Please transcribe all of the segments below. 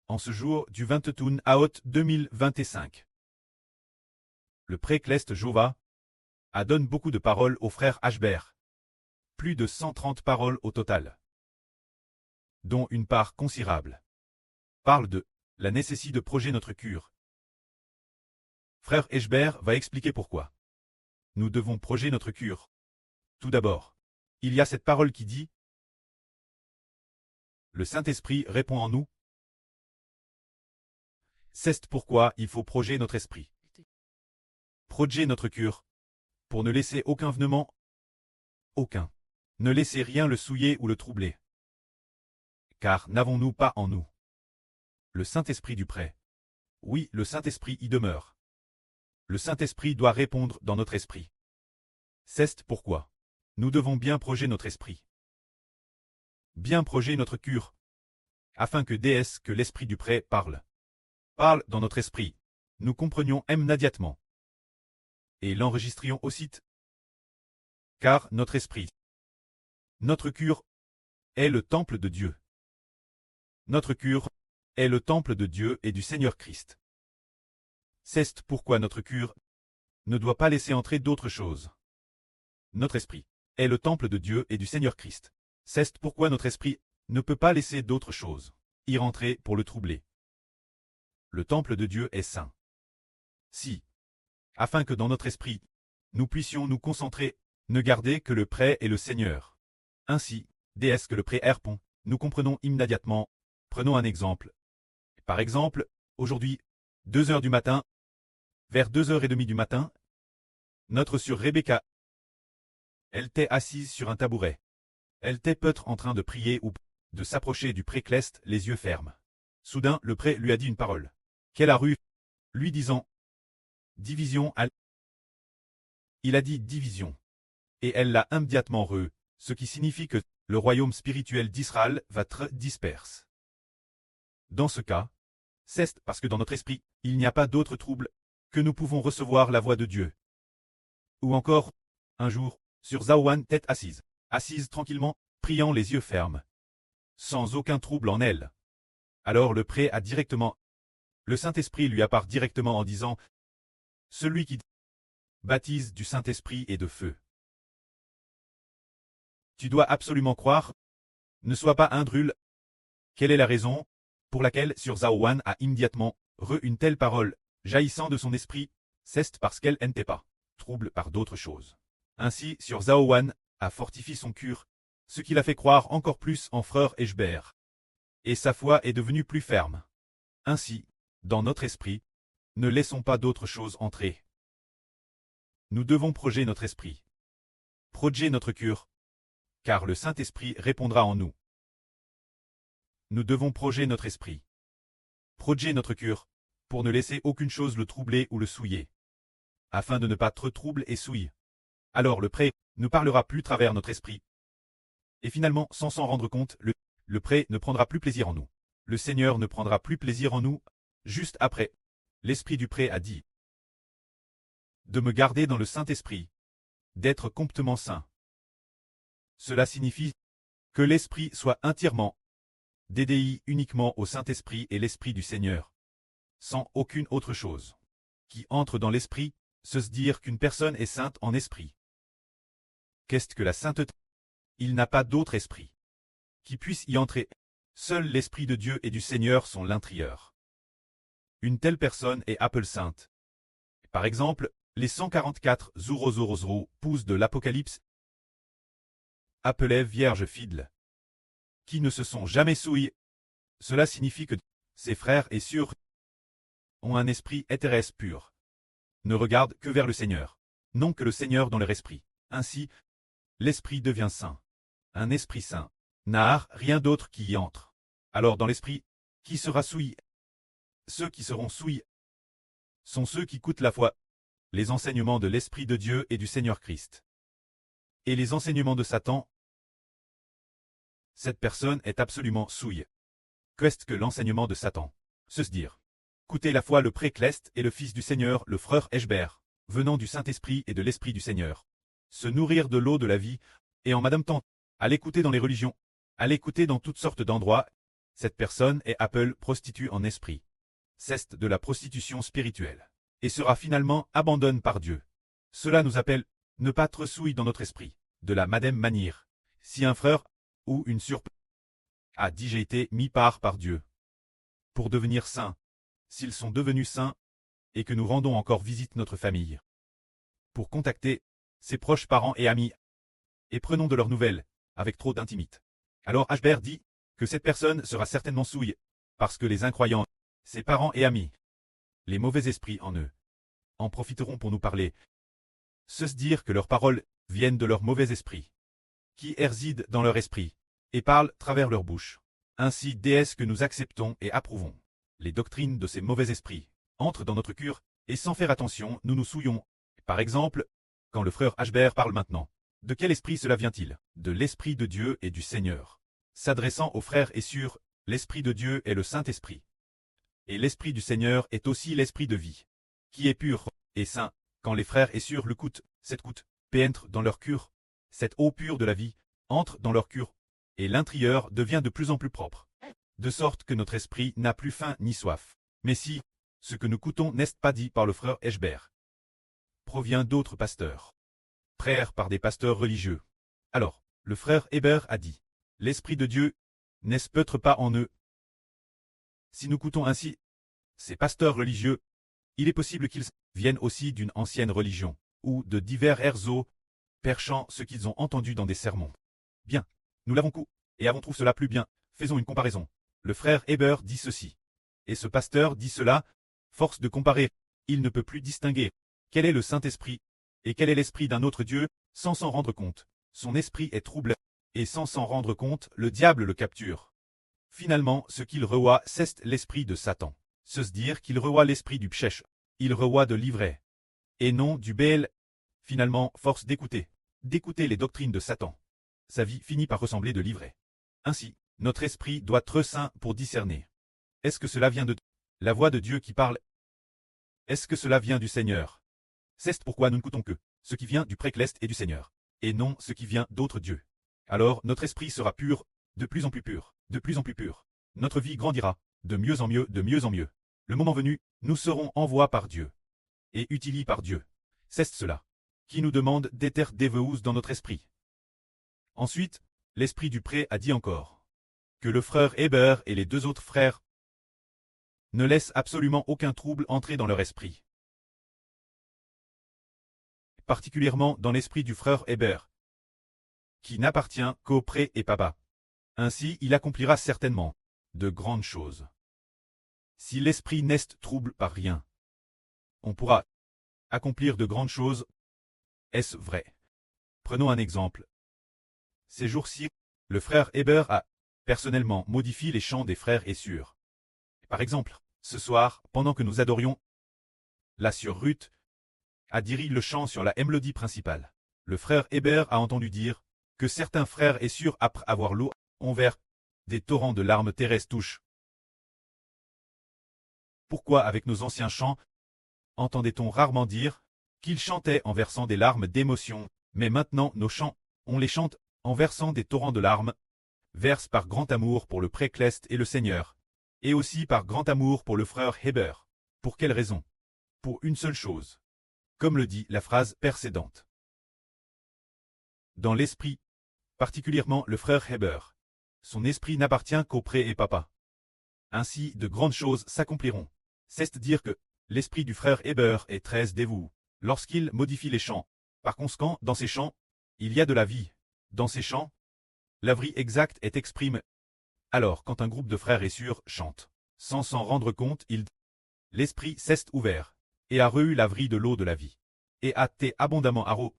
En ce jour du 21 août 2025. Le pré-Clest Jova donne beaucoup de paroles au frère Ashbert. Plus de 130 paroles au total, dont une part considérable parle de la nécessité de projet notre cure. Frère Ashbert va expliquer pourquoi nous devons projet notre cure. Tout d'abord, il y a cette parole qui dit: le Saint-Esprit répond en nous. C'est pourquoi il faut projet notre esprit. Projet notre cure, pour ne laisser aucun venement, aucun. Ne laissez rien le souiller ou le troubler. Car n'avons-nous pas en nous le Saint-Esprit du prêt? Oui, le Saint-Esprit y demeure. Le Saint-Esprit doit répondre dans notre esprit. C'est pourquoi nous devons bien projeter notre esprit. Bien projeter notre cure, afin que déesse que l'Esprit du prêt parle dans notre esprit, nous comprenions immédiatement. Et l'enregistrions aussi. Car notre esprit, notre cure, est le temple de Dieu. Notre cure est le temple de Dieu et du Seigneur Christ. C'est pourquoi notre cure ne doit pas laisser entrer d'autres choses. Notre esprit est le temple de Dieu et du Seigneur Christ. C'est pourquoi notre esprit ne peut pas laisser d'autres choses y rentrer pour le troubler. Le temple de Dieu est saint. Si, afin que dans notre esprit, nous puissions nous concentrer, ne garder que le prêt et le Seigneur. Ainsi, déesse que le prêt répond, nous comprenons immédiatement. Prenons un exemple. Par exemple, aujourd'hui, 2 heures du matin, vers 2h30 du matin, notre sœur Rebecca, elle était assise sur un tabouret. Elle était peut-être en train de prier ou de s'approcher du pré Clest, les yeux fermes. Soudain, le pré lui a dit une parole. Qu'elle a rue, lui disant: division à... Il a dit division. Et elle l'a immédiatement re, ce qui signifie que le royaume spirituel d'Israël va être disperse. Dans ce cas, c'est parce que dans notre esprit, il n'y a pas d'autre trouble, que nous pouvons recevoir la voix de Dieu. Ou encore, un jour, sur Zaouane tête assise tranquillement, priant les yeux fermes, sans aucun trouble en elle. Alors le pré a directement, le Saint-Esprit lui apparaît directement en disant: celui qui baptise du Saint-Esprit et de feu. Tu dois absolument croire, ne sois pas un drôle. Quelle est la raison pour laquelle sur Zaouane a immédiatement une telle parole, jaillissant de son esprit? C'est parce qu'elle n'était pas trouble par d'autres choses. Ainsi, sur Zaouane a fortifié son cœur, ce qui l'a fait croire encore plus en frère Ashbert. Et sa foi est devenue plus ferme. Ainsi, dans notre esprit, ne laissons pas d'autres choses entrer. Nous devons projeter notre esprit. Projeter notre cœur, car le Saint-Esprit répondra en nous. Nous devons projeter notre esprit. Projeter notre cœur, pour ne laisser aucune chose le troubler ou le souiller. Afin de ne pas être trouble et souille. Alors le pré ne parlera plus travers notre esprit. Et finalement, sans s'en rendre compte, le pré ne prendra plus plaisir en nous. Le Seigneur ne prendra plus plaisir en nous. Juste après, l'esprit du pré a dit de me garder dans le Saint-Esprit, d'être complètement saint. Cela signifie que l'esprit soit entièrement dédié uniquement au Saint-Esprit et l'Esprit du Seigneur, sans aucune autre chose qui entre dans l'esprit, se dire qu'une personne est sainte en esprit. Qu'est-ce que la sainteté? Il n'a pas d'autre esprit qui puisse y entrer. Seul l'Esprit de Dieu et du Seigneur sont l'intérieur. Une telle personne est appelée sainte. Par exemple, les 144 Zurozorozro pousses de l'Apocalypse appelaient vierges fidèles, qui ne se sont jamais souillées. Cela signifie que ses frères et sœurs ont un esprit éthérès pur. Ne regardent que vers le Seigneur, non que le Seigneur dans leur esprit. Ainsi, l'esprit devient saint. Un esprit saint n'a rien d'autre qui y entre. Alors dans l'esprit, qui sera souillé? Ceux qui seront souillés sont ceux qui coûtent la foi, les enseignements de l'Esprit de Dieu et du Seigneur Christ. Et les enseignements de Satan, cette personne est absolument souillée. Qu'est-ce que l'enseignement de Satan? Se dire. Coûter la foi le pré-Clest et le Fils du Seigneur, le frère Ashbert, venant du Saint-Esprit et de l'Esprit du Seigneur. Se nourrir de l'eau de la vie, et en madame temps, à l'écouter dans les religions, à l'écouter dans toutes sortes d'endroits, Cette personne est Apple prostitue en esprit. Ceste de la prostitution spirituelle. Et sera finalement abandonnée par Dieu. Cela nous appelle ne pas être souille dans notre esprit. De la madame manière. Si un frère ou une sœur a déjà été mis par Dieu pour devenir saints, s'ils sont devenus saints, et que nous rendons encore visite notre famille, pour contacter ses proches parents et amis, et prenons de leurs nouvelles, avec trop d'intimité. Alors Ashbert dit que cette personne sera certainement souille, parce que les incroyants, ses parents et amis, les mauvais esprits en eux, en profiteront pour nous parler. Se dire que leurs paroles viennent de leurs mauvais esprits, qui résident dans leur esprit, et parlent travers leur bouche. Ainsi déesse que nous acceptons et approuvons. Les doctrines de ces mauvais esprits entrent dans notre cœur, et sans faire attention, nous nous souillons. Par exemple, quand le frère Ashbert parle maintenant, de quel esprit cela vient-il? De l'Esprit de Dieu et du Seigneur. S'adressant aux frères et sœurs, l'Esprit de Dieu est le Saint-Esprit. Et l'Esprit du Seigneur est aussi l'Esprit de vie, qui est pur et saint. Quand les frères et sœurs le coûtent, cette coûte pénètre dans leur cœur, cette eau pure de la vie entre dans leur cœur, et l'intérieur devient de plus en plus propre, de sorte que notre esprit n'a plus faim ni soif. Mais si ce que nous coûtons n'est pas dit par le frère Ashbert, provient d'autres pasteurs, frères par des pasteurs religieux. Alors, le frère Hébert a dit, l'Esprit de Dieu n'est peut-être pas en eux. Si nous coûtons ainsi ces pasteurs religieux, il est possible qu'ils viennent aussi d'une ancienne religion, ou de divers erzos, perchant ce qu'ils ont entendu dans des sermons. Bien, nous l'avons coupé, et avons trouvé cela plus bien. Faisons une comparaison. Le frère Hébert dit ceci. Et ce pasteur dit cela, force de comparer, il ne peut plus distinguer quel est le Saint-Esprit, et quel est l'Esprit d'un autre Dieu, sans s'en rendre compte. Son esprit est troublé, et sans s'en rendre compte, le diable le capture. Finalement, ce qu'il revoit, c'est l'esprit de Satan. Se dire qu'il revoit l'esprit du pchèche. Il revoit de l'ivraie, et non du Béel. Finalement, force d'écouter les doctrines de Satan. Sa vie finit par ressembler de l'ivraie. Ainsi, notre esprit doit être saint pour discerner. Est-ce que cela vient de la voix de Dieu qui parle? Est-ce que cela vient du Seigneur? C'est pourquoi nous ne coûtons que ce qui vient du précleste et du Seigneur, et non ce qui vient d'autres dieux. Alors notre esprit sera pur, de plus en plus pur, de plus en plus pur. Notre vie grandira, de mieux en mieux, de mieux en mieux. Le moment venu, nous serons envoyés par Dieu, et utilisés par Dieu. C'est cela qui nous demande d'être dévoués dans notre esprit. Ensuite, l'esprit du pré a dit encore que le frère Hébert et les deux autres frères ne laissent absolument aucun trouble entrer dans leur esprit. Particulièrement dans l'esprit du frère Hébert, qui n'appartient qu'au pré et papa. Ainsi il accomplira certainement de grandes choses. Si l'esprit n'est trouble par rien, on pourra accomplir de grandes choses. Est-ce vrai? Prenons un exemple. Ces jours-ci, le frère Hébert a personnellement modifié les chants des frères et sœurs. Par exemple, ce soir, pendant que nous adorions, la sœur Ruth a dirigé le chant sur la mélodie principale. Le frère Hébert a entendu dire que certains frères et sœurs, après avoir l'eau, ont vers des torrents de larmes terrestres touchent. Pourquoi avec nos anciens chants, entendait-on rarement dire qu'ils chantaient en versant des larmes d'émotion, mais maintenant nos chants, on les chante en versant des torrents de larmes, verse par grand amour pour le précleste et le Seigneur, et aussi par grand amour pour le frère Hébert. Pour quelle raison? Pour une seule chose. Comme le dit la phrase précédente. Dans l'esprit, particulièrement le frère Hébert, son esprit n'appartient qu'au pré et papa. Ainsi de grandes choses s'accompliront. C'est dire que l'esprit du frère Hébert est très dévoué lorsqu'il modifie les chants. Par conséquent, dans ces chants, il y a de la vie. Dans ces chants, la vie exacte est exprimée. Alors, quand un groupe de frères et sœurs chante, sans s'en rendre compte, l'esprit s'est ouvert, et a reçu la vie de l'eau de la vie, et a été abondamment arrosé.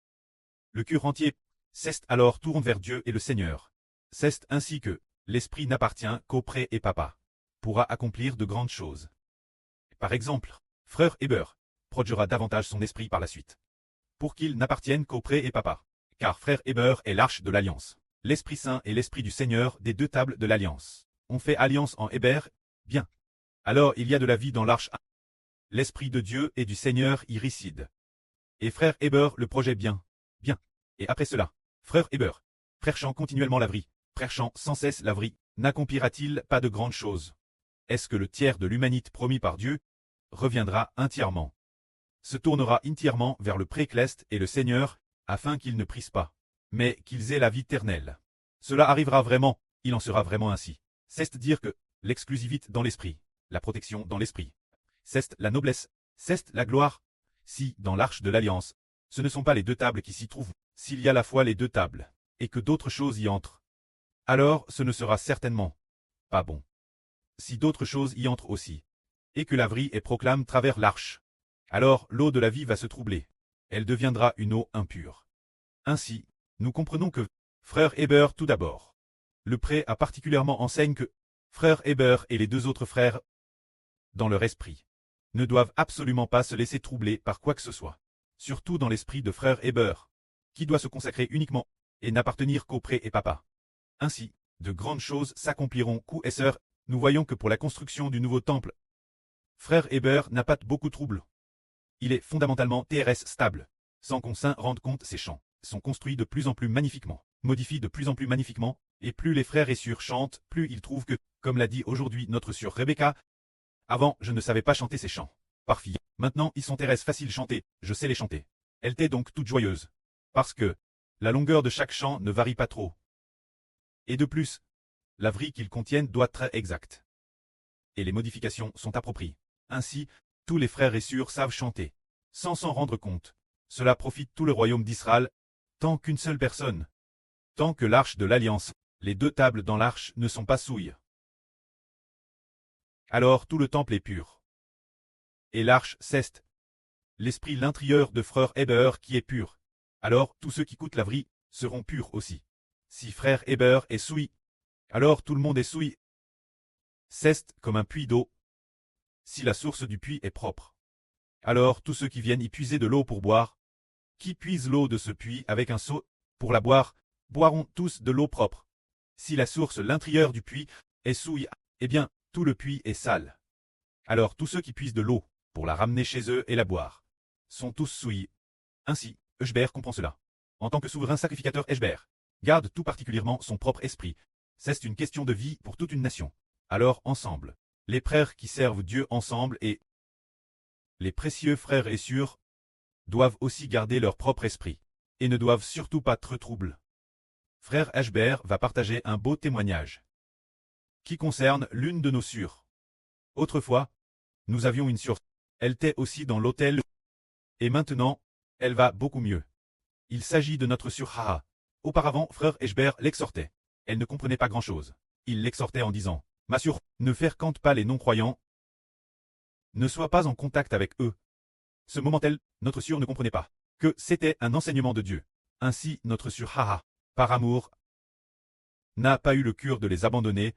Le cœur entier s'est alors tourné vers Dieu et le Seigneur. C'est ainsi que l'esprit n'appartient qu'au pré et papa, pourra accomplir de grandes choses. Par exemple, frère Hébert prodiera davantage son esprit par la suite, pour qu'il n'appartienne qu'au pré et papa, car frère Hébert est l'arche de l'alliance. L'Esprit Saint et l'Esprit du Seigneur des deux tables de l'alliance. On fait alliance en Hébert, bien. Alors il y a de la vie dans l'arche. L'Esprit de Dieu et du Seigneur y réside. Et frère Hébert le projet bien, bien. Et après cela, frère Hébert, prêchant continuellement la vie, prêchant sans cesse la vie, n'accomplira-t-il pas de grandes choses? Est-ce que le tiers de l'humanité promis par Dieu reviendra entièrement, se tournera entièrement vers le Précleste et le Seigneur, afin qu'ils ne prissent pas, mais qu'ils aient la vie éternelle? Cela arrivera vraiment, il en sera vraiment ainsi. C'est dire que l'exclusivité dans l'esprit, la protection dans l'esprit, c'est la noblesse, c'est la gloire. Si, dans l'arche de l'Alliance, ce ne sont pas les deux tables qui s'y trouvent, s'il y a à la fois les deux tables, et que d'autres choses y entrent, alors ce ne sera certainement pas bon. Si d'autres choses y entrent aussi, et que la vie est proclame travers l'arche, alors l'eau de la vie va se troubler. Elle deviendra une eau impure. Ainsi, nous comprenons que, frère Héber tout d'abord, le pré a particulièrement enseigne que, frère Héber et les deux autres frères, dans leur esprit, ne doivent absolument pas se laisser troubler par quoi que ce soit. Surtout dans l'esprit de frère Héber, qui doit se consacrer uniquement, et n'appartenir qu'au pré et papa. Ainsi, de grandes choses s'accompliront coup et sœur. Nous voyons que pour la construction du nouveau temple, frère Héber n'a pas beaucoup de trouble. Il est fondamentalement TRS stable, sans qu'on s'en rende compte. Ces chants sont construits de plus en plus magnifiquement, modifient de plus en plus magnifiquement, et plus les frères et sœurs chantent, plus ils trouvent que, comme l'a dit aujourd'hui notre sœur Rebecca, avant je ne savais pas chanter ces chants. Par fille, maintenant ils sont TRS faciles chanter, je sais les chanter. Elle était donc toute joyeuse. Parce que, la longueur de chaque chant ne varie pas trop. Et de plus, la vie qu'ils contiennent doit être exacte. Et les modifications sont appropriées. Ainsi, tous les frères et sœurs savent chanter, sans s'en rendre compte. Cela profite tout le royaume d'Israël, tant qu'une seule personne. Tant que l'arche de l'Alliance, les deux tables dans l'arche ne sont pas souilles. Alors tout le temple est pur. Et l'arche ceste. L'esprit l'intérieur de frère Héber qui est pur. Alors tous ceux qui coûtent la vie seront purs aussi. Si frère Héber est souillé, alors tout le monde est souillé. C'est comme un puits d'eau. Si la source du puits est propre, alors tous ceux qui viennent y puiser de l'eau pour boire, qui puisent l'eau de ce puits avec un seau, pour la boire, boiront tous de l'eau propre. Si la source l'intérieur du puits est souillée, eh bien, tout le puits est sale. Alors tous ceux qui puisent de l'eau, pour la ramener chez eux et la boire, sont tous souillés. Ainsi, Eshber comprend cela. En tant que souverain sacrificateur, Eshber garde tout particulièrement son propre esprit. C'est une question de vie pour toute une nation. Alors ensemble, les frères qui servent Dieu ensemble et les précieux frères et sœurs doivent aussi garder leur propre esprit, et ne doivent surtout pas être troubles. Frère Eshber va partager un beau témoignage qui concerne l'une de nos sœurs. Autrefois, nous avions une sœur. Elle était aussi dans l'hôtel, et maintenant, elle va beaucoup mieux. Il s'agit de notre sœur Haha. Auparavant, frère Eshber l'exhortait. Elle ne comprenait pas grand-chose. Il l'exhortait en disant, « Ma sœur, ne fréquente pas les non-croyants. Ne sois pas en contact avec eux. » Ce moment-là, notre sœur ne comprenait pas que c'était un enseignement de Dieu. Ainsi, notre sœur Haha, par amour, n'a pas eu le cœur de les abandonner.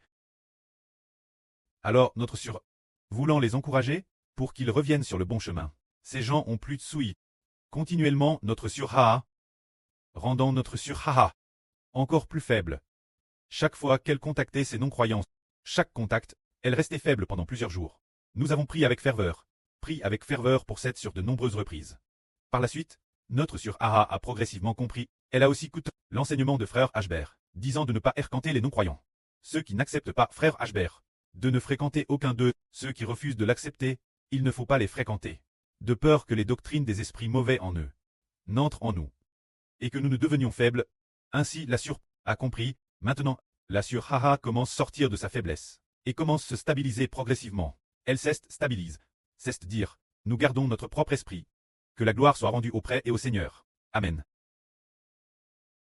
Alors, notre sœur, voulant les encourager, pour qu'ils reviennent sur le bon chemin. Ces gens ont plus de souilles. Continuellement, notre sœur Haha, rendant notre sœur Haha encore plus faible. Chaque fois qu'elle contactait ses non-croyants, chaque contact, elle restait faible pendant plusieurs jours. Nous avons prié avec ferveur pour cette sur de nombreuses reprises. Par la suite, notre sœur Haha a progressivement compris. Elle a aussi écouté l'enseignement de frère Eshber, disant de ne pas fréquenter les non-croyants. Ceux qui n'acceptent pas frère Eshber, de ne fréquenter aucun d'eux. Ceux qui refusent de l'accepter, il ne faut pas les fréquenter, de peur que les doctrines des esprits mauvais en eux n'entrent en nous, et que nous ne devenions faibles. Ainsi la sœur a compris. Maintenant, la sœur Haha commence à sortir de sa faiblesse, et commence à se stabiliser progressivement. Elle stabilise. C'est dire, nous gardons notre propre esprit. Que la gloire soit rendue auprès et au Seigneur. Amen.